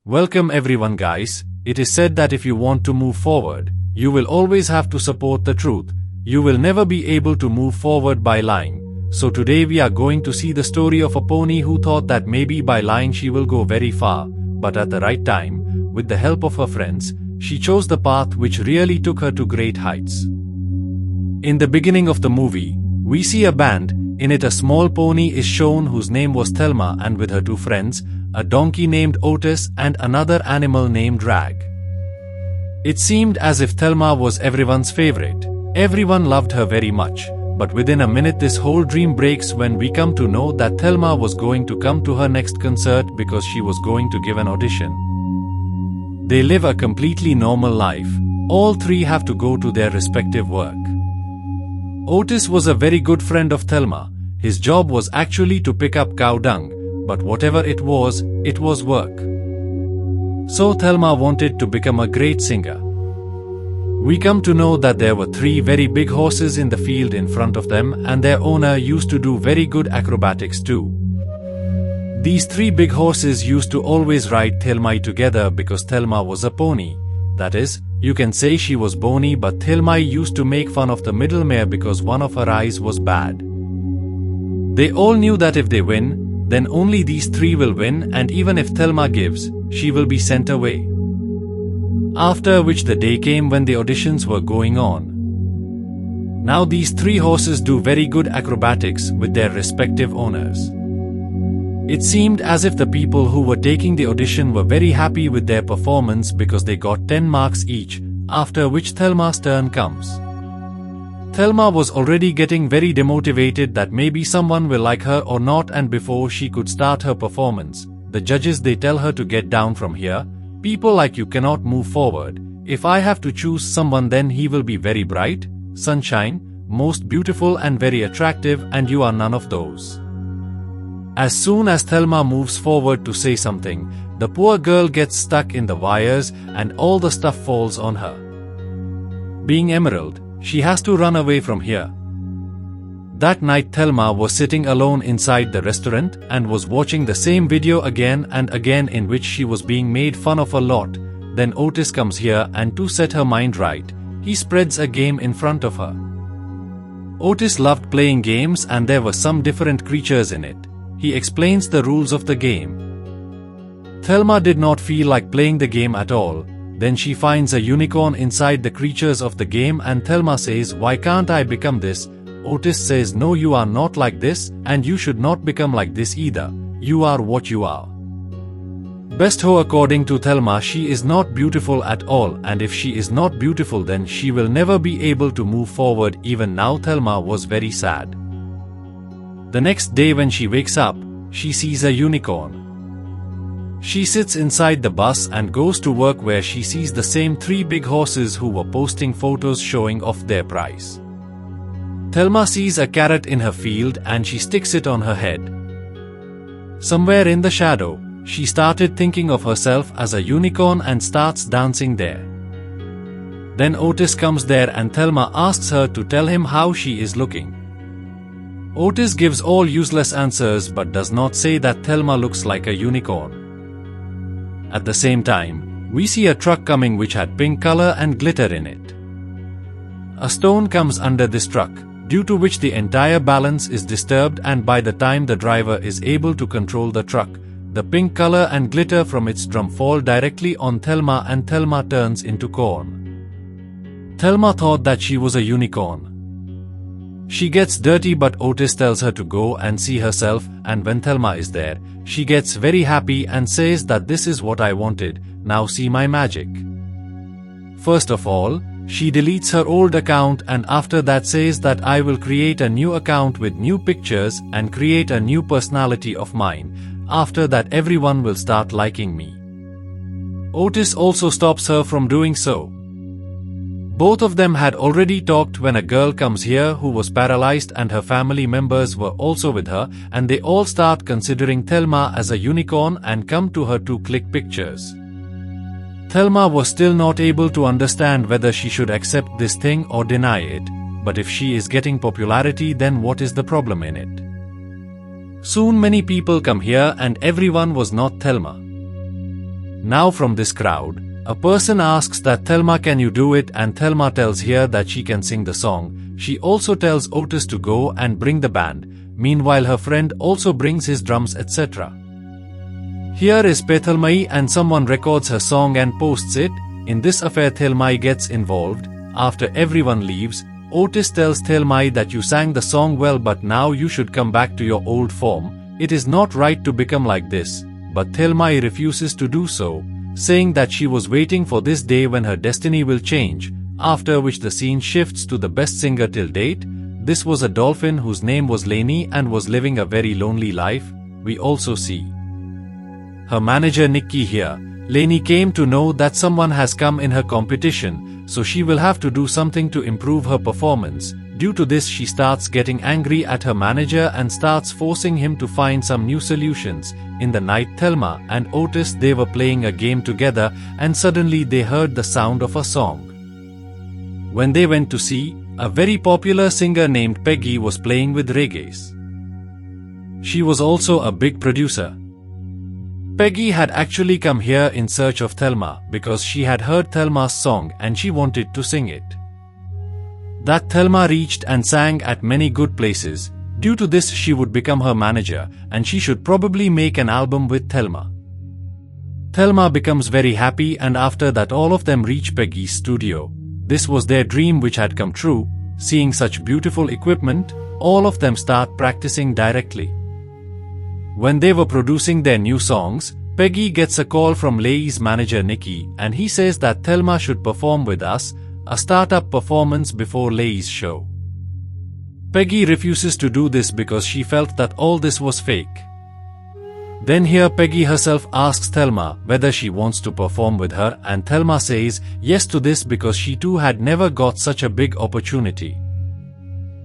Welcome everyone guys. It is said that if you want to move forward, you will always have to support the truth. You will never be able to move forward by lying. So today we are going to see the story of a pony who thought that maybe by lying she will go very far, but at the right time, with the help of her friends, she chose the path which really took her to great heights. In the beginning of the movie, we see a band. In it a small pony is shown whose name was Thelma, and with her two friends, a donkey named Otis and another animal named Rag. It seemed as if Thelma was everyone's favorite. Everyone loved her very much. But within a minute this whole dream breaks when we come to know that Thelma was going to come to her next concert because she was going to give an audition. They live a completely normal life. All three have to go to their respective work. Otis was a very good friend of Thelma. His job was actually to pick up cow dung, but whatever it was work. So Thelma wanted to become a great singer. We come to know that there were three very big horses in the field in front of them, and their owner used to do very good acrobatics too. These three big horses used to always ride Thelma together because Thelma was a pony. That is, you can say she was bony, but Thelma used to make fun of the middle mare because one of her eyes was bad. They all knew that if they win, then only these three will win, and even if Thelma gives, she will be sent away. After which the day came when the auditions were going on. Now these three horses do very good acrobatics with their respective owners. It seemed as if the people who were taking the audition were very happy with their performance because they got 10 marks each, after which Thelma's turn comes. Thelma was already getting very demotivated that maybe someone will like her or not, and before she could start her performance, the judges they tell her to get down from here. People like you cannot move forward. If I have to choose someone, then he will be very bright, sunshine, most beautiful and very attractive, and you are none of those. As soon as Thelma moves forward to say something, the poor girl gets stuck in the wires and all the stuff falls on her. Being Emerald, she has to run away from here. That night Thelma was sitting alone inside the restaurant and was watching the same video again and again in which she was being made fun of a lot. Then Otis comes here, and to set her mind right, he spreads a game in front of her. Otis loved playing games and there were some different creatures in it. He explains the rules of the game. Thelma did not feel like playing the game at all. Then she finds a unicorn inside the creatures of the game and Thelma says, "Why can't I become this?" Otis says, "No, you are not like this, and you should not become like this either. You are what you are." Best ho, according to Thelma, she is not beautiful at all, and if she is not beautiful then she will never be able to move forward. Even now Thelma was very sad. The next day when she wakes up, she sees a unicorn. She sits inside the bus and goes to work where she sees the same three big horses who were posting photos showing off their price. Thelma sees a carrot in her field and she sticks it on her head. Somewhere in the shadow, she started thinking of herself as a unicorn and starts dancing there. Then Otis comes there and Thelma asks her to tell him how she is looking. Otis gives all useless answers but does not say that Thelma looks like a unicorn. At the same time, we see a truck coming which had pink color and glitter in it. A stone comes under this truck, due to which the entire balance is disturbed, and by the time the driver is able to control the truck, the pink color and glitter from its drum fall directly on Thelma and Thelma turns into corn. Thelma thought that she was a unicorn. She gets dirty but Otis tells her to go and see herself, and when Thelma is there, she gets very happy and says that this is what I wanted, now see my magic. First of all, she deletes her old account and after that says that I will create a new account with new pictures and create a new personality of mine. After that everyone will start liking me. Otis also stops her from doing so. Both of them had already talked when a girl comes here who was paralyzed and her family members were also with her, and they all start considering Thelma as a unicorn and come to her to click pictures. Thelma was still not able to understand whether she should accept this thing or deny it, but if she is getting popularity then what is the problem in it? Soon many people come here and everyone was not Thelma. Now from this crowd, a person asks that Thelma, can you do it, and Thelma tells here that she can sing the song. She also tells Otis to go and bring the band. Meanwhile her friend also brings his drums etc. Here is Thelma and someone records her song and posts it. In this affair Thelma gets involved. After everyone leaves, Otis tells Thelma that you sang the song well, but now you should come back to your old form. It is not right to become like this. But Thelma refuses to do so, saying that she was waiting for this day when her destiny will change, after which the scene shifts to the best singer till date. This was a dolphin whose name was Laney and was living a very lonely life. We also see her manager Nikki here. Laney came to know that someone has come in her competition, so she will have to do something to improve her performance. Due to this she starts getting angry at her manager and starts forcing him to find some new solutions. In the night Thelma and Otis, they were playing a game together and suddenly they heard the sound of a song. When they went to see, a very popular singer named Peggy was playing with reggaes. She was also a big producer. Peggy had actually come here in search of Thelma because she had heard Thelma's song and she wanted to sing it. That Thelma reached and sang at many good places. Due to this she would become her manager and she should probably make an album with Thelma. Thelma becomes very happy and after that all of them reach Peggy's studio. This was their dream which had come true. Seeing such beautiful equipment, all of them start practicing directly. When they were producing their new songs, Peggy gets a call from Lay's manager Nikki and he says that Thelma should perform with us, a startup performance before Lay's show. Peggy refuses to do this because she felt that all this was fake. Then here Peggy herself asks Thelma whether she wants to perform with her and Thelma says yes to this because she too had never got such a big opportunity.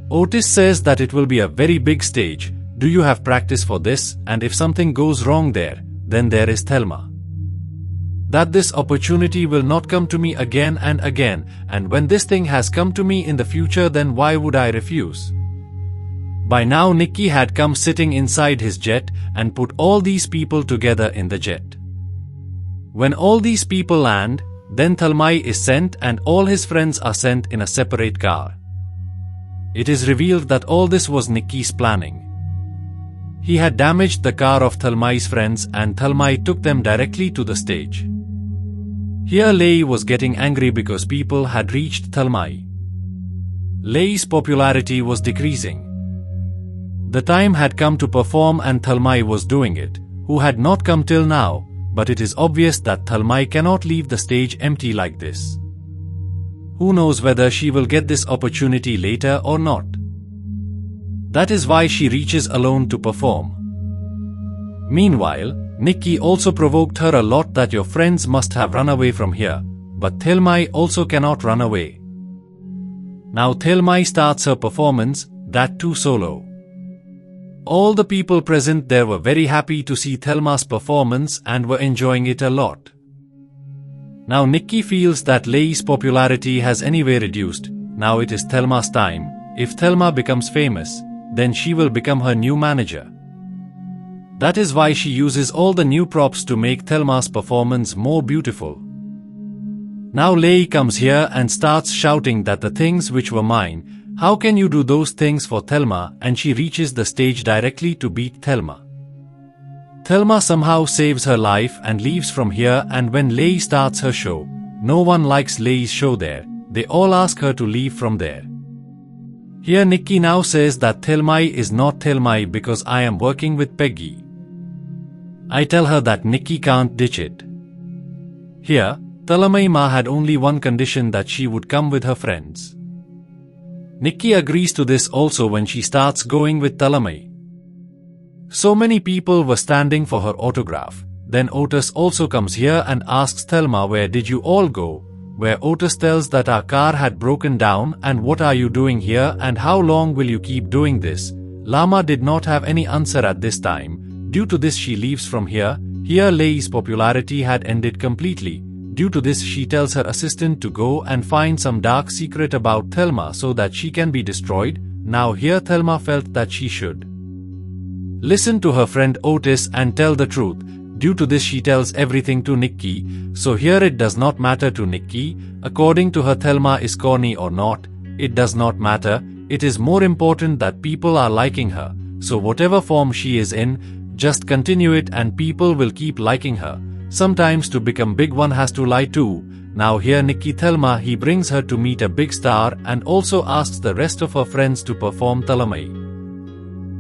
Otis says that it will be a very big stage. Do you have practice for this? And if something goes wrong there, then there is Thelma. That this opportunity will not come to me again and again, and when this thing has come to me in the future, then why would I refuse? By now Nicky had come sitting inside his jet and put all these people together in the jet. When all these people land, then Thelma is sent and all his friends are sent in a separate car. It is revealed that all this was Nicky's planning. He had damaged the car of Thelma's friends and Thelma took them directly to the stage. Here Lay was getting angry because people had reached Thelma. Lay's popularity was decreasing. The time had come to perform and Thelma was doing it, who had not come till now, but it is obvious that Thelma cannot leave the stage empty like this. Who knows whether she will get this opportunity later or not. That is why she reaches alone to perform. Meanwhile, Nicky also provoked her a lot that your friends must have run away from here, but Thelma also cannot run away. Now Thelma starts her performance, that too solo. All the people present there were very happy to see Thelma's performance and were enjoying it a lot. Now Nicky feels that Lay's popularity has anyway reduced. Now it is Thelma's time. If Thelma becomes famous, then she will become her new manager. That is why she uses all the new props to make Thelma's performance more beautiful. Now Lay comes here and starts shouting that the things which were mine, how can you do those things for Thelma, and she reaches the stage directly to beat Thelma. Thelma somehow saves her life and leaves from here, and when Lay starts her show, no one likes Lay's show there. They all ask her to leave from there. Here Nicky now says that Thelma is not Thelma because I am working with Peggy. I tell her that Nicky can't ditch it. Here, Thelma had only one condition, that she would come with her friends. Nicky agrees to this also when she starts going with Thelma. So many people were standing for her autograph. Then Otis also comes here and asks Thelma, where did you all go? Where Otis tells that our car had broken down and what are you doing here and how long will you keep doing this? Lama did not have any answer at this time. Due to this she leaves from here. Here Lay's popularity had ended completely. Due to this she tells her assistant to go and find some dark secret about Thelma so that she can be destroyed. Now here Thelma felt that she should listen to her friend Otis and tell the truth. due to this she tells everything to Nikki, so here it does not matter to Nikki, according to her Thelma is corny or not, it does not matter, it is more important that people are liking her, so whatever form she is in, just continue it and people will keep liking her. Sometimes to become big one has to lie too. Now here Nikki Thelma he brings her to meet a big star and also asks the rest of her friends to perform Thelma.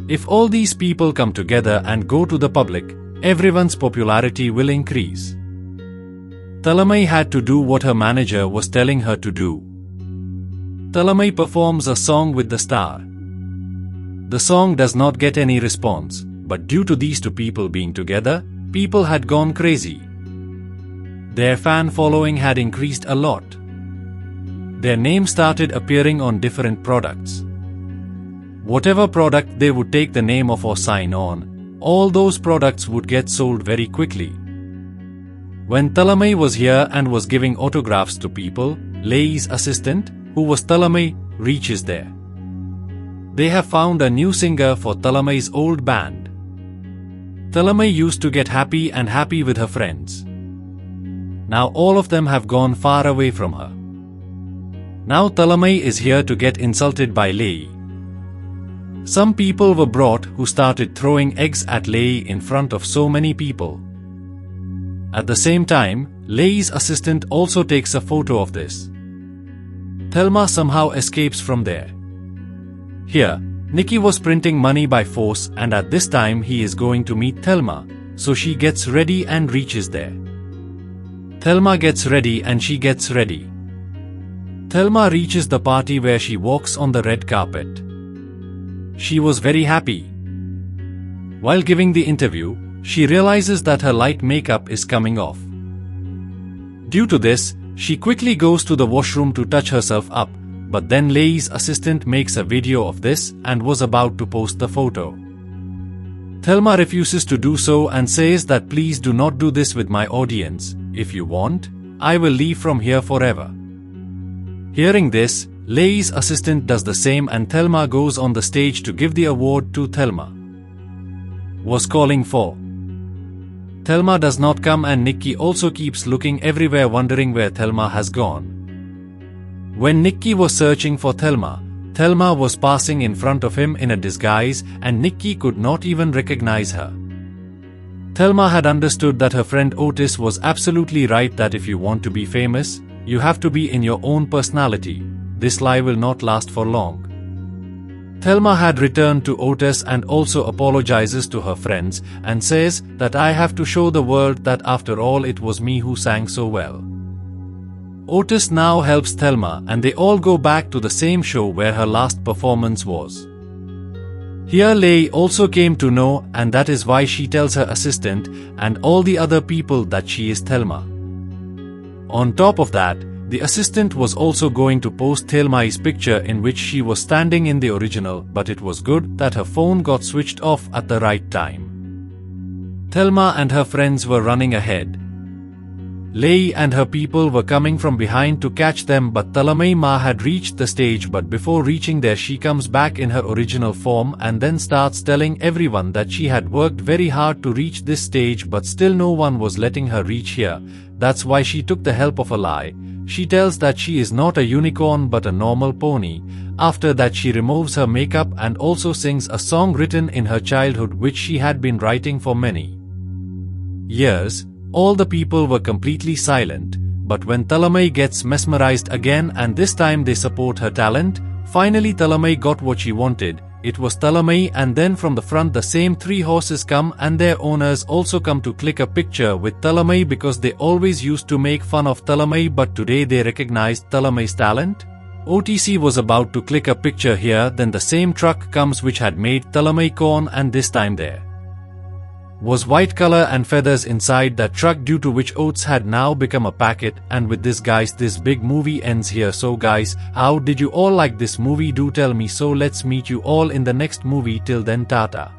If all these people come together and go to the public, everyone's popularity will increase. Thelma had to do what her manager was telling her to do. Thelma performs a song with the star. The song does not get any response, but due to these two people being together, people had gone crazy. Their fan following had increased a lot. Their name started appearing on different products. Whatever product they would take the name of or sign on, all those products would get sold very quickly. When Thelma was here and was giving autographs to people, Liye's assistant, who was Thelma, reaches there. They have found a new singer for Thelma's old band. Thelma used to get happy with her friends. Now all of them have gone far away from her. Now Thelma is here to get insulted by Liye. Some people were brought who started throwing eggs at Liye in front of so many people. At the same time, Liye's assistant also takes a photo of this. Thelma somehow escapes from there. Here, Nikki was printing money by force and at this time he is going to meet Thelma, so she gets ready and reaches there. Thelma gets ready and she gets ready. Thelma reaches the party where she walks on the red carpet. She was very happy. While giving the interview, she realizes that her light makeup is coming off. Due to this, she quickly goes to the washroom to touch herself up, but then Liye's assistant makes a video of this and was about to post the photo. Thelma refuses to do so and says that please do not do this with my audience, if you want, I will leave from here forever. Hearing this, Liye's assistant does the same and Thelma goes on the stage to give the award to Thelma was calling for. Thelma does not come and Nikki also keeps looking everywhere wondering where Thelma has gone. When Nikki was searching for Thelma, Thelma was passing in front of him in a disguise and Nikki could not even recognize her. Thelma had understood that her friend Otis was absolutely right that if you want to be famous, you have to be in your own personality. This lie will not last for long. Thelma had returned to Otis and also apologizes to her friends and says that I have to show the world that after all it was me who sang so well. Otis now helps Thelma and they all go back to the same show where her last performance was. Here Liye also came to know and that is why she tells her assistant and all the other people that she is Thelma. On top of that, the assistant was also going to post Thelma's picture in which she was standing in the original, but it was good that her phone got switched off at the right time. Thelma and her friends were running ahead. Liye and her people were coming from behind to catch them, but Thelma had reached the stage, but before reaching there she comes back in her original form and then starts telling everyone that she had worked very hard to reach this stage but still no one was letting her reach here. That's why she took the help of a lie. She tells that she is not a unicorn but a normal pony. After that she removes her makeup and also sings a song written in her childhood which she had been writing for many years. All the people were completely silent, but when Thelma gets mesmerized again and this time they support her talent, finally Thelma got what she wanted. It was Thelma and then from the front the same 3 horses come and their owners also come to click a picture with Thelma because they always used to make fun of Thelma but today they recognized Thelma's talent. OTC was about to click a picture here, then the same truck comes which had made Thelma corn and this time there was white color and feathers inside that truck due to which oats had now become a packet. And with this guys, this big movie ends here. So guys, how did you all like this movie? Do tell me. So let's meet you all in the next movie. Till then, tata.